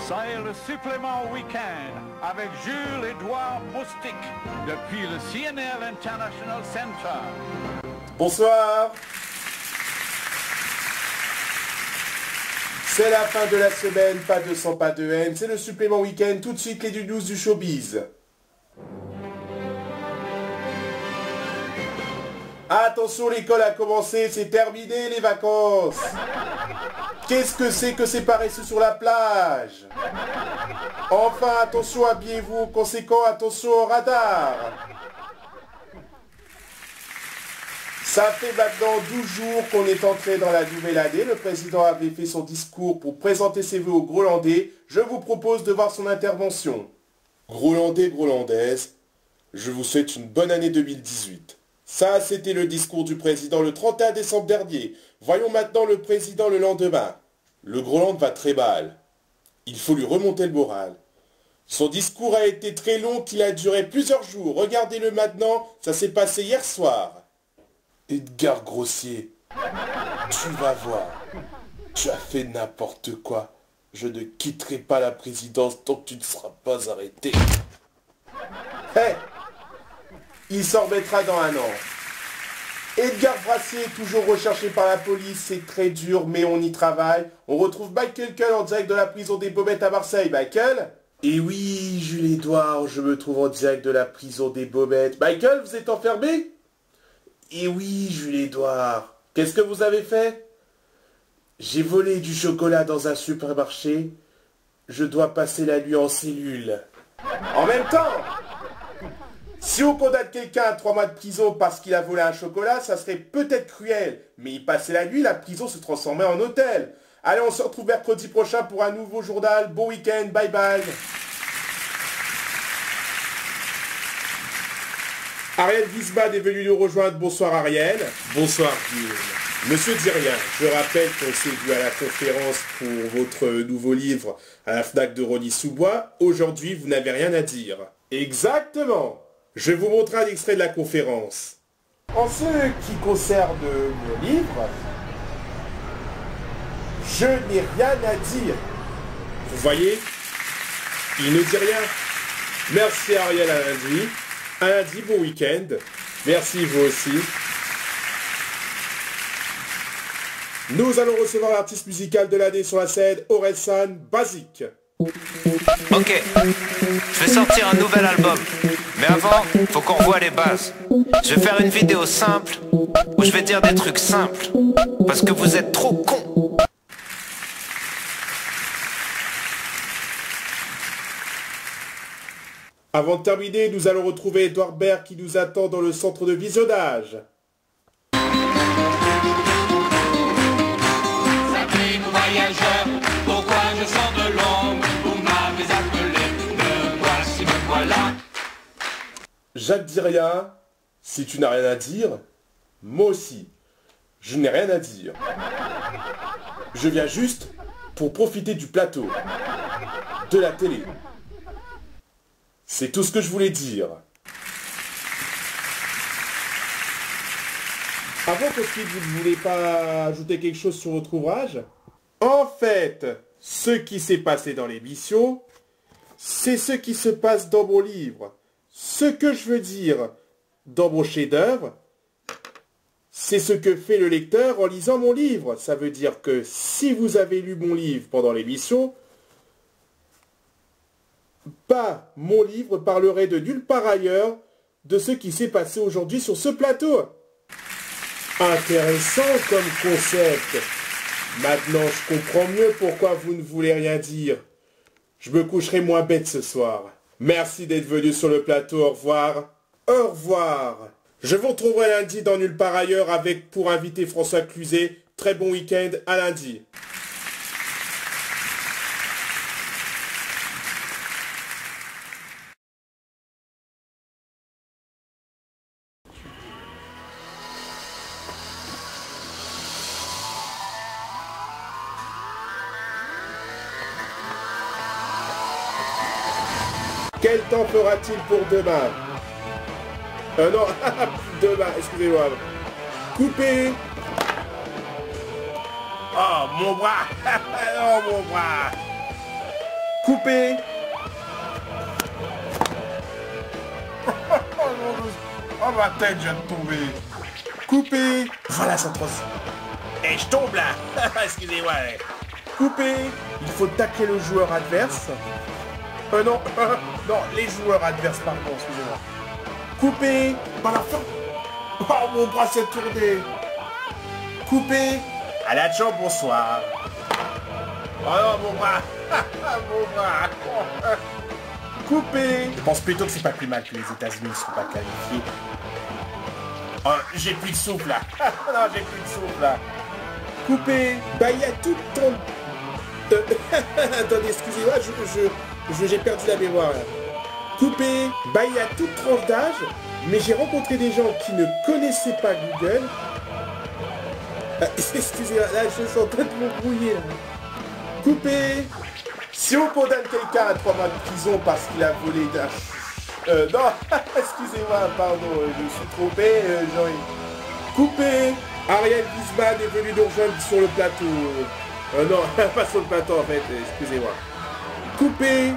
Ça est le supplément week-end avec Jules-Édouard Moustique depuis le CNL International Center. Bonsoir. C'est la fin de la semaine, pas de sang, pas de haine. C'est le supplément week-end, tout de suite les doudous du showbiz. Attention, l'école a commencé, c'est terminé les vacances. Qu'est-ce que c'est que ces paresseux sur la plage? Enfin, attention, habillez-vous, conséquent, attention au radar. Ça fait maintenant 12 jours qu'on est entré dans la nouvelle année. Le président avait fait son discours pour présenter ses vœux aux Grolandais. Je vous propose de voir son intervention. Grolandais, Grolandaises, je vous souhaite une bonne année 2018. Ça, c'était le discours du président le 31 décembre dernier. Voyons maintenant le président le lendemain. Le Groland va très mal. Il faut lui remonter le moral. Son discours a été très long, qu'il a duré plusieurs jours. Regardez-le maintenant, ça s'est passé hier soir. Edgar Grossier, tu vas voir. Tu as fait n'importe quoi. Je ne quitterai pas la présidence tant que tu ne seras pas arrêté. Hé, il s'en remettra dans un an. Edgar Brassier est toujours recherché par la police, c'est très dur, mais on y travaille. On retrouve Michael Cull en direct de la prison des Baumettes à Marseille. Michael? Et oui, Jules-Édouard, je me trouve en direct de la prison des Baumettes. Michael, vous êtes enfermé? Et oui, Jules-Édouard. Qu'est-ce que vous avez fait? J'ai volé du chocolat dans un supermarché. Je dois passer la nuit en cellule. En même temps, si on condamne quelqu'un à 3 mois de prison parce qu'il a volé un chocolat, ça serait peut-être cruel. Mais il passait la nuit, la prison se transformait en hôtel. Allez, on se retrouve mercredi prochain pour un nouveau journal. Bon week-end, bye bye. Ariel Wiesmann est venu nous rejoindre. Bonsoir Ariel. Bonsoir Guillaume. Monsieur Dirien, je rappelle qu'on s'est vu à la conférence pour votre nouveau livre à la FNAC de Rosny-sous-Bois. Aujourd'hui, vous n'avez rien à dire. Exactement. Je vais vous montrer un extrait de la conférence. En ce qui concerne mon livre, je n'ai rien à dire. Vous voyez, il ne dit rien. Merci Ariel, à lundi. À lundi, bon week-end. Merci vous aussi. Nous allons recevoir l'artiste musical de l'année sur la scène, Orelsan Basique. Ok, je vais sortir un nouvel album. Mais avant, faut qu'on revoie les bases. Je vais faire une vidéo simple où je vais dire des trucs simples. Parce que vous êtes trop cons. Avant de terminer, nous allons retrouver Edouard Baird qui nous attend dans le centre de visionnage. Sabrine voyageur, pourquoi je sors de l'ombre? Vous m'avez appelé, me voici, me voilà. Jacques dit rien. Si tu n'as rien à dire, moi aussi, je n'ai rien à dire. Je viens juste pour profiter du plateau, de la télé. C'est tout ce que je voulais dire. Avant que vous ne voulez pas ajouter quelque chose sur votre ouvrage? En fait, ce qui s'est passé dans l'émission, c'est ce qui se passe dans mon livre. Ce que je veux dire dans mon chef-d'œuvre, c'est ce que fait le lecteur en lisant mon livre. Ça veut dire que si vous avez lu mon livre pendant l'émission, mon livre parlerait de nulle part ailleurs de ce qui s'est passé aujourd'hui sur ce plateau. Intéressant comme concept. Maintenant, je comprends mieux pourquoi vous ne voulez rien dire. Je me coucherai moins bête ce soir. Merci d'être venu sur le plateau. Au revoir. Au revoir. Je vous retrouverai lundi dans nulle part ailleurs avec pour invité François Cluzet. Très bon week-end. À lundi. Quel temps fera-t-il pour demain? Non, demain, excusez-moi. Coupé. Oh, mon bras. Oh, mon bras. Coupé. Oh ma tête, je viens de tomber. Coupé. Voilà, ça transition. Et je tombe là. Excusez-moi. Coupé. Il faut taquer le joueur adverse. Non, non, les joueurs adverses, pardon, excusez-moi. Coupé. Par la fin. Oh, mon bras s'est tourné. Coupé. À la chance, bonsoir. Oh non, mon bras. Mon bras. Coupé. Je pense plutôt que c'est pas plus mal que les États-Unis ne sont pas qualifiés. Oh, j'ai plus de souffle là. Non, j'ai plus de souffle là. Coupé. Bah, il y a tout ton... Attendez, excusez-moi, j'ai perdu la mémoire là. Coupé. Bah, il y a toute tranche d'âge, mais j'ai rencontré des gens qui ne connaissaient pas Google. Excusez-moi, là, je suis en train de m'embrouiller là. Coupé. Si on condamne quelqu'un à 3 mois de prison parce qu'il a volé d'un... non, excusez-moi, pardon, je me suis trompé, Jean. Coupé. Ariel Wiesman est venu nous rejoindre sur le plateau. Non, pas sur le plateau en fait, excusez-moi. Coupé.